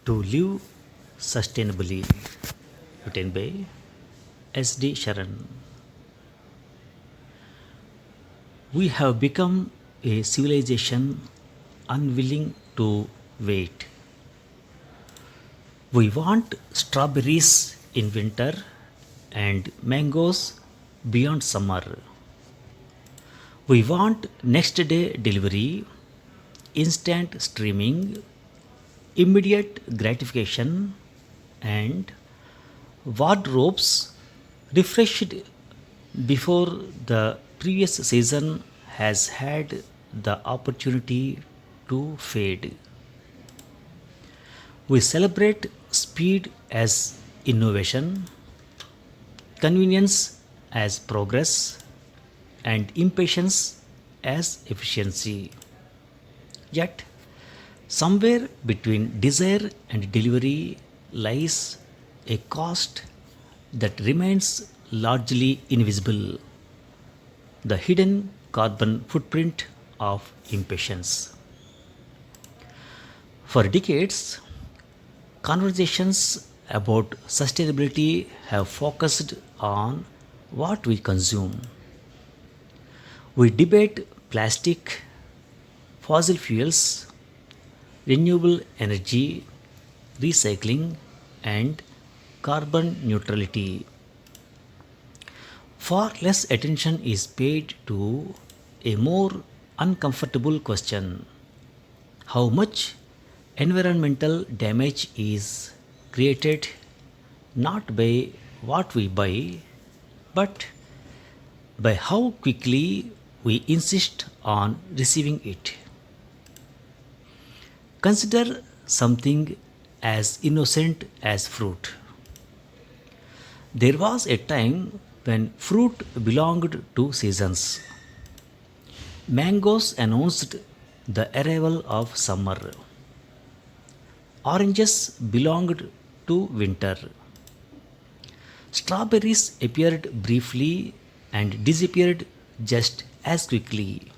To live sustainably, written by S.D. Sharan. We have become a civilization unwilling to wait. We want strawberries in winter and mangoes beyond summer. We want next day delivery, instant streaming, immediate gratification, and wardrobes refreshed before the previous season has had the opportunity to fade. We celebrate speed as innovation, convenience as progress, and impatience as efficiency. Yet, somewhere between desire and delivery lies a cost that remains largely invisible, the hidden carbon footprint of impatience. For decades, conversations about sustainability have focused on what we consume. We debate plastic, fossil fuels, renewable energy, recycling, and carbon neutrality. Far less attention is paid to a more uncomfortable question: how much environmental damage is created not by what we buy, but by how quickly we insist on receiving it. Consider something as innocent as fruit. There was a time when fruit belonged to seasons. Mangoes announced the arrival of summer. Oranges belonged to winter. Strawberries appeared briefly and disappeared just as quickly.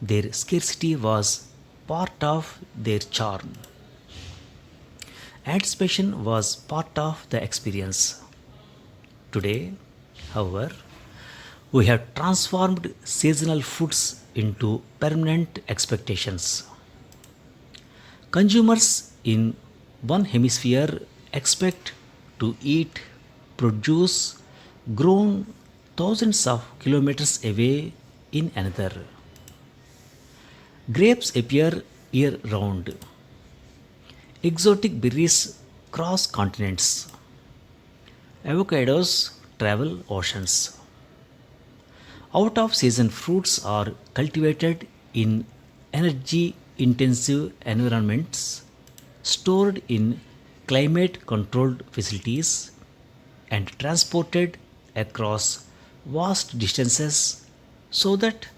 Their scarcity was part of their charm. Anticipation was part of the experience. Today, however, we have transformed seasonal foods into permanent expectations. Consumers in one hemisphere expect to eat produce grown thousands of kilometers away in another. Grapes appear year round. Exotic berries cross continents. Avocados travel oceans. Out of season fruits are cultivated in energy intensive environments, stored in climate controlled facilities, and transported across vast distances so that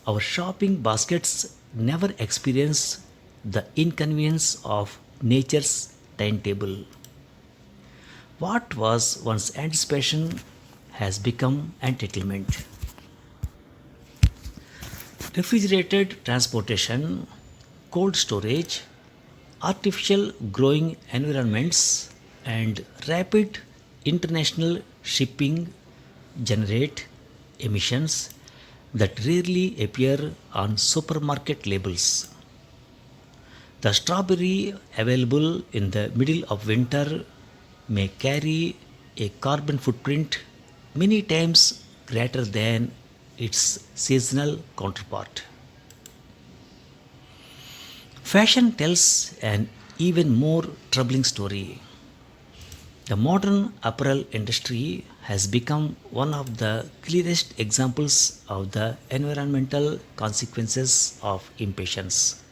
our shopping baskets never experience the inconvenience of nature's timetable. What was once anticipation has become entitlement. Refrigerated transportation, cold storage, artificial growing environments, and rapid international shipping generate emissions that rarely appear on supermarket labels. The strawberry available in the middle of winter may carry a carbon footprint many times greater than its seasonal counterpart. Fashion tells an even more troubling story. The modern apparel industry has become one of the clearest examples of the environmental consequences of impatience.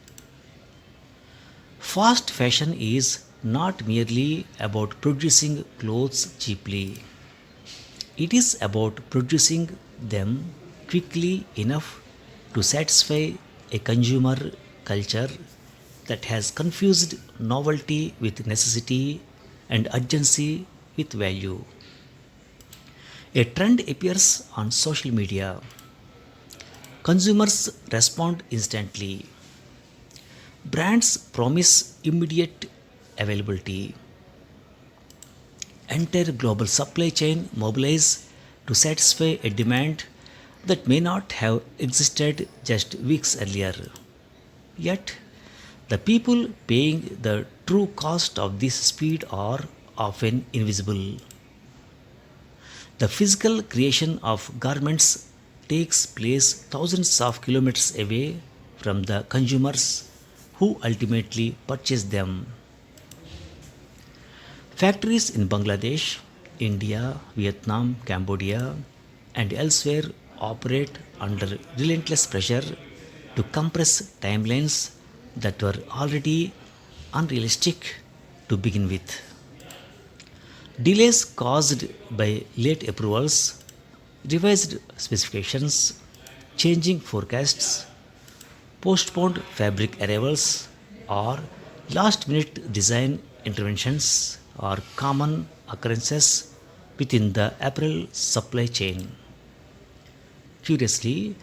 Fast fashion is not merely about producing clothes cheaply, it is about producing them quickly enough to satisfy a consumer culture that has confused novelty with necessity and urgency with value. A trend appears on social media. Consumers respond instantly. Brands promise immediate availability. Entire global supply chain mobilize to satisfy a demand that may not have existed just weeks earlier. Yet, the people paying the true cost of this speed are often invisible. The physical creation of garments takes place thousands of kilometers away from the consumers who ultimately purchase them. Factories in Bangladesh, India, Vietnam, Cambodia, and elsewhere operate under relentless pressure to compress timelines that were already unrealistic to begin with. Delays caused by late approvals, revised specifications, changing forecasts, postponed fabric arrivals, or last minute design interventions are common occurrences within the apparel supply chain. Curiously,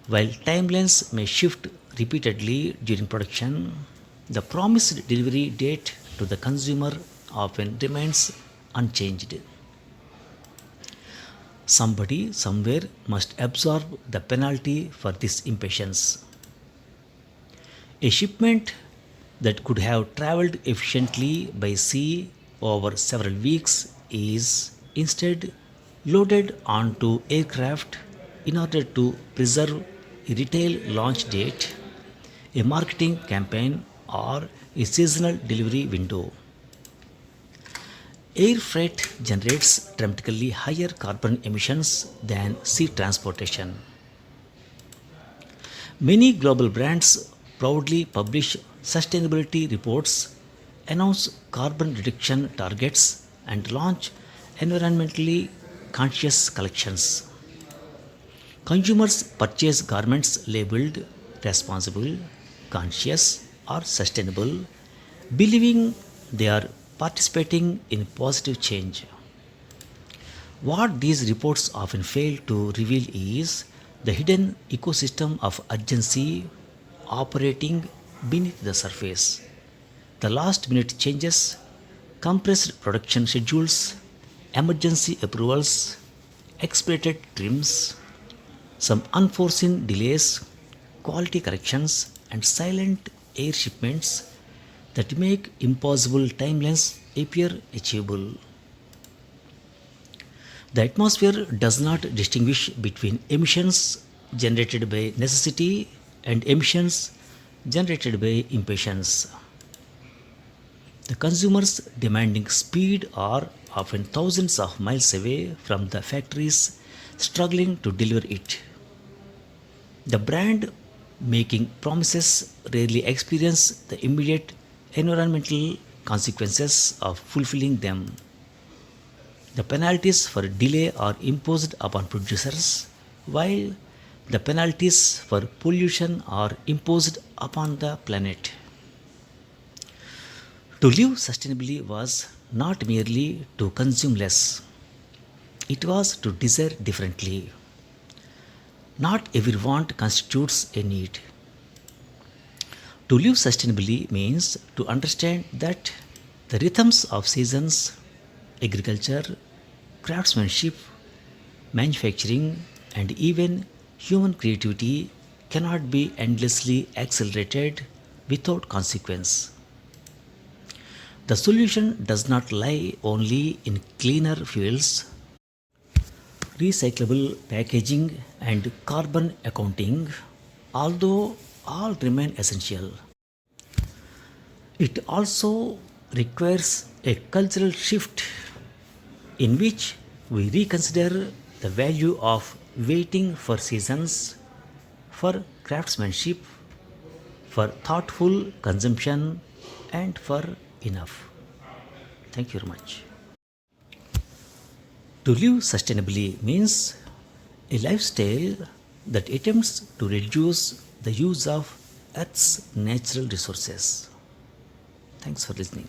while timelines may shift repeatedly during production, the promised delivery date to the consumer often remains unchanged. Somebody somewhere must absorb the penalty for this impatience. A shipment that could have traveled efficiently by sea over several weeks is instead loaded onto aircraft in order to preserve a retail launch date, a marketing campaign, or a seasonal delivery window. Air freight generates dramatically higher carbon emissions than sea transportation. Many global brands proudly publish sustainability reports, announce carbon reduction targets, and launch environmentally conscious collections. Consumers purchase garments labeled responsible, conscious, or sustainable, believing they are participating in positive change. What these reports often fail to reveal is the hidden ecosystem of urgency operating beneath the surface. The last minute changes, compressed production schedules, emergency approvals, expedited trims, some unforeseen delays, quality corrections, and silent air shipments that make impossible timelines appear achievable. The atmosphere does not distinguish between emissions generated by necessity and emissions generated by impatience. The consumers demanding speed are often thousands of miles away from the factories struggling to deliver it. The brand making promises rarely experience the immediate environmental consequences of fulfilling them. The penalties for delay are imposed upon producers, while the penalties for pollution are imposed upon the planet. To live sustainably was not merely to consume less, it was to desire differently. Not every want constitutes a need. To live sustainably means to understand that the rhythms of seasons, agriculture, craftsmanship, manufacturing, and even human creativity cannot be endlessly accelerated without consequence. The solution does not lie only in cleaner fuels, recyclable packaging, and carbon accounting, although all remain essential. It also requires a cultural shift in which we reconsider the value of waiting for seasons, for craftsmanship, for thoughtful consumption, and for enough. Thank you very much. To live sustainably means a lifestyle that attempts to reduce the use of Earth's natural resources. Thanks for listening.